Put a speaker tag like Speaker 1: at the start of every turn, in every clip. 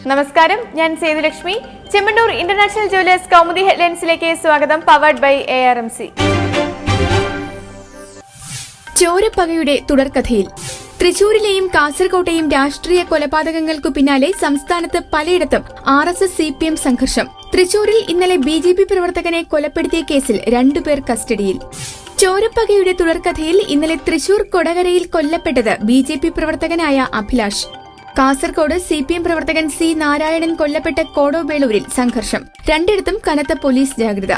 Speaker 1: നമസ്കാരം, ഞാൻ Sethulakshmi. Chemmanur international jewellers Kaumudi ഹെഡ്ലൈൻസിലേക്ക് സ്വാഗതം. Powered by ARMC.
Speaker 2: ചോരപ്പകയുടെ തുടർക്കഥയിൽ തൃശൂരിലെയും കാസർകോട്ടെയും രാഷ്ട്രീയ കൊലപാതകങ്ങൾക്കു പിന്നാലെ സംസ്ഥാനത്ത് പലയിടത്തും RSS CPM സംഘർഷം. തൃശൂരിൽ ഇന്നലെ BJP പ്രവർത്തകനെ കൊലപ്പെടുത്തിയ കേസിൽ 2 പേർ കസ്റ്റഡിയിൽ. ചോരപ്പകയുടെ തുടർക്കഥയിൽ ഇന്നലെ തൃശൂർ കൊടകരയിൽ കൊല്ലപ്പെട്ടത് BJP പ്രവർത്തകനായ അഭിലാഷ്. കാസർകോട് CPM പ്രവർത്തകൻ C. നാരായണൻ കൊല്ലപ്പെട്ട കോടോബേളൂരിൽ സംഘർഷം. രണ്ടിടത്തും കനത്ത പോലീസ് ജാഗ്രത.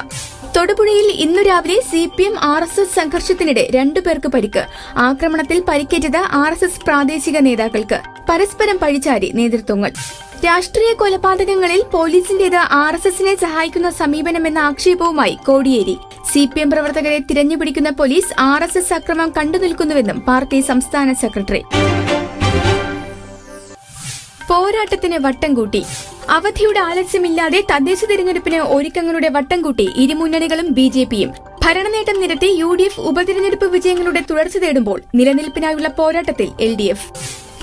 Speaker 2: തൊടുപുഴയിൽ ഇന്നു രാവിലെ CPM RSS സംഘർഷത്തിനിടെ 2 പേർക്ക് പരിക്ക്. ആക്രമണത്തിൽ പരിക്കേറ്റത് RSS പ്രാദേശിക നേതാക്കൾക്ക്. പരസ്പരം പഴിചാരി നേതൃത്വങ്ങൾ. രാഷ്ട്രീയ കൊലപാതകങ്ങളിൽ പോലീസിന്റേത് RSSനെ സഹായിക്കുന്ന സമീപനമെന്ന ആക്ഷേപവുമായി കോടിയേരി. CPM പ്രവർത്തകരെ തിരഞ്ഞുപിടിക്കുന്ന പോലീസ് RSS അക്രമം കണ്ടുനിൽക്കുന്നുവെന്നും പാർട്ടി സംസ്ഥാന സെക്രട്ടറി. പോരാട്ടത്തിന് വട്ടം കൂട്ടി. അവധിയുടെ ആലസ്യമില്ലാതെ തദ്ദേശ തിരഞ്ഞെടുപ്പിന് ഒരുക്കങ്ങളുടെ വട്ടം കൂട്ടി ഇരുമുന്നണികളും BJPയും. ഭരണനേട്ടം നിരത്തി UDF ഉപതിരഞ്ഞെടുപ്പ് വിജയങ്ങളുടെ തുടർച്ച തേടുമ്പോൾ നിലനിൽപ്പിനായുള്ള പോരാട്ടത്തിൽ LDF.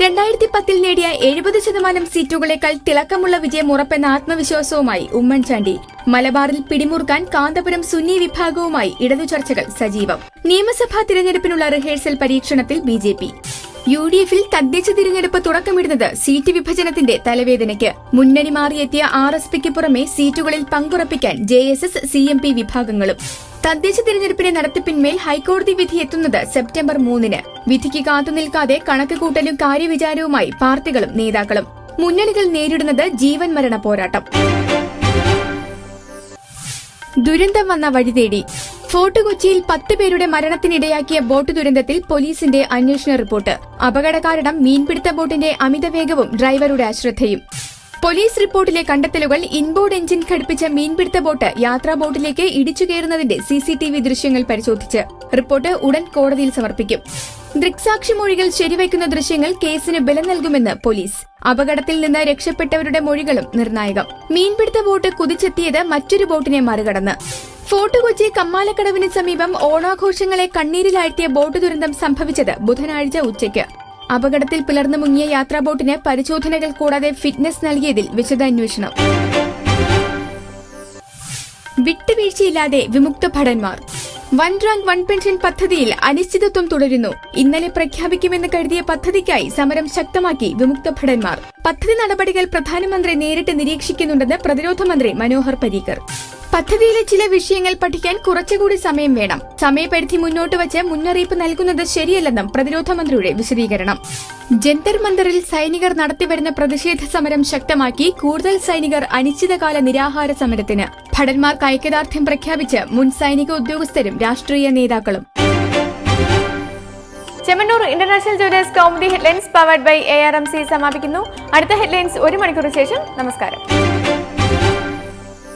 Speaker 2: 2010 നേടിയ 70% സീറ്റുകളേക്കാൾ തിളക്കമുള്ള വിജയം ഉറപ്പെന്ന ആത്മവിശ്വാസവുമായി ഉമ്മൻചാണ്ടി. മലബാറിൽ പിടിമുറുക്കാൻ കാന്തപുരം സുന്നി വിഭാഗവുമായി ഇടതു ചർച്ചകൾ സജീവം. നിയമസഭാ തിരഞ്ഞെടുപ്പിനുള്ള റിഹേഴ്സൽ പരീക്ഷണത്തിൽ BJP. UDFിൽ തദ്ദേശ തിരഞ്ഞെടുപ്പ് തുടക്കമിടുന്നത് സീറ്റ് വിഭജനത്തിന്റെ തലവേദനയ്ക്ക്. മുന്നണി മാറിയെത്തിയ RSPക്ക് പുറമെ സീറ്റുകളിൽ പങ്കുറപ്പിക്കാൻ JSS CMP വിഭാഗങ്ങളും. തദ്ദേശ തിരഞ്ഞെടുപ്പിന്റെ നടത്തിപ്പിന്മേൽ ഹൈക്കോടതി വിധി എത്തുന്നത് സെപ്റ്റംബർ 3-ന്. വിധിക്ക് കാത്തുനിൽക്കാതെ കണക്കുകൂട്ടലും കാര്യവിചാരവുമായി പാർട്ടികളും നേതാക്കളും. മുന്നണികൾ നേരിടുന്നത് ജീവൻ മരണ പോരാട്ടം. ദുരന്തം വന്ന വഴി തേടി. ഫോർട്ട് കൊച്ചിയിൽ 10 പേരുടെ മരണത്തിനിടയാക്കിയ ബോട്ട് ദുരന്തത്തിൽ പോലീസിന്റെ അന്വേഷണ റിപ്പോർട്ട്. അപകട കാരണം മീൻപിടുത്ത ബോട്ടിന്റെ അമിതവേഗവും ഡ്രൈവറുടെ അശ്രദ്ധയും. പോലീസ് റിപ്പോർട്ടിലെ കണ്ടെത്തലുകൾ ഇൻബോർഡ് എഞ്ചിൻ ഘടിപ്പിച്ച മീൻപിടുത്ത ബോട്ട് യാത്രാ ബോട്ടിലേക്ക് ഇടിച്ചു കയറുന്നതിന്റെ CCTV ദൃശ്യങ്ങൾ പരിശോധിച്ച് റിപ്പോർട്ട് ഉടൻ കോടതിയിൽ സമർപ്പിക്കും. ദൃക്സാക്ഷിമൊഴികൾ ശരിവയ്ക്കുന്ന ദൃശ്യങ്ങൾ കേസിന് ബലം നൽകുമെന്ന് പോലീസ്. അപകടത്തിൽ നിന്ന് രക്ഷപ്പെട്ടവരുടെ മൊഴികളും നിർണായകം. മീൻപിടുത്ത ബോട്ട് കുതിച്ചെത്തിയത് മറ്റൊരു ബോട്ടിനെ മറികടന്ന്. ഫോർട്ട് കൊച്ചി കമ്മാലക്കടവിന് സമീപം ഓണാഘോഷങ്ങളെ കണ്ണീരിലാഴ്ത്തിയ ബോട്ട് ദുരന്തം സംഭവിച്ചത് ബുധനാഴ്ച ഉച്ചയ്ക്ക്. അപകടത്തിൽ പിളർന്നു മുങ്ങിയ യാത്രാ ബോട്ടിന് പരിശോധനകൾ കൂടാതെ ഫിറ്റ്നസ് നൽകിയതിൽ വിശദാന്വേഷണം. വിട്ടുവീഴ്ചയില്ലാതെ വിമുക്ത ഭടന്മാർ. വൺ റാങ്ക് വൺ പെൻഷൻ പദ്ധതിയിൽ അനിശ്ചിതത്വം തുടരുന്നു. ഇന്നലെ പ്രഖ്യാപിക്കുമെന്ന് കരുതിയ പദ്ധതിക്കായി സമരം ശക്തമാക്കി വിമുക്ത ഭടന്മാർ. പദ്ധതി നടപടികൾ പ്രധാനമന്ത്രി നേരിട്ട് നിരീക്ഷിക്കുന്നുണ്ടെന്ന് പ്രതിരോധ മന്ത്രി മനോഹർ പരീക്കർ. പദ്ധതിയിലെ ചില വിഷയങ്ങൾ പഠിക്കാൻ കുറച്ചുകൂടി സമയം വേണം. സമയപരിധി മുന്നോട്ട് വച്ച് മുന്നറിയിപ്പ് നൽകുന്നത് ശരിയല്ലെന്നും പ്രതിരോധ മന്ത്രിയുടെ വിശദീകരണം. ജന്തർ മന്ദറിൽ സൈനികർ നടത്തിവരുന്ന പ്രതിഷേധ സമരം ശക്തമാക്കി കൂടുതൽ സൈനികർ അനിശ്ചിതകാല നിരാഹാര സമരത്തിന്. ഭടന്മാർക്ക് ഐക്യദാർഢ്യം പ്രഖ്യാപിച്ച് മുൻ സൈനിക ഉദ്യോഗസ്ഥരും രാഷ്ട്രീയ നേതാക്കളും.
Speaker 1: Chemmanur international jewellers Kaumudi headlines powered by ARMC സമാപിക്കുന്നു. അടുത്ത ഹെഡ്ലൈൻസ് 1 മണിക്കൂർ ശേഷം. നമസ്കാരം.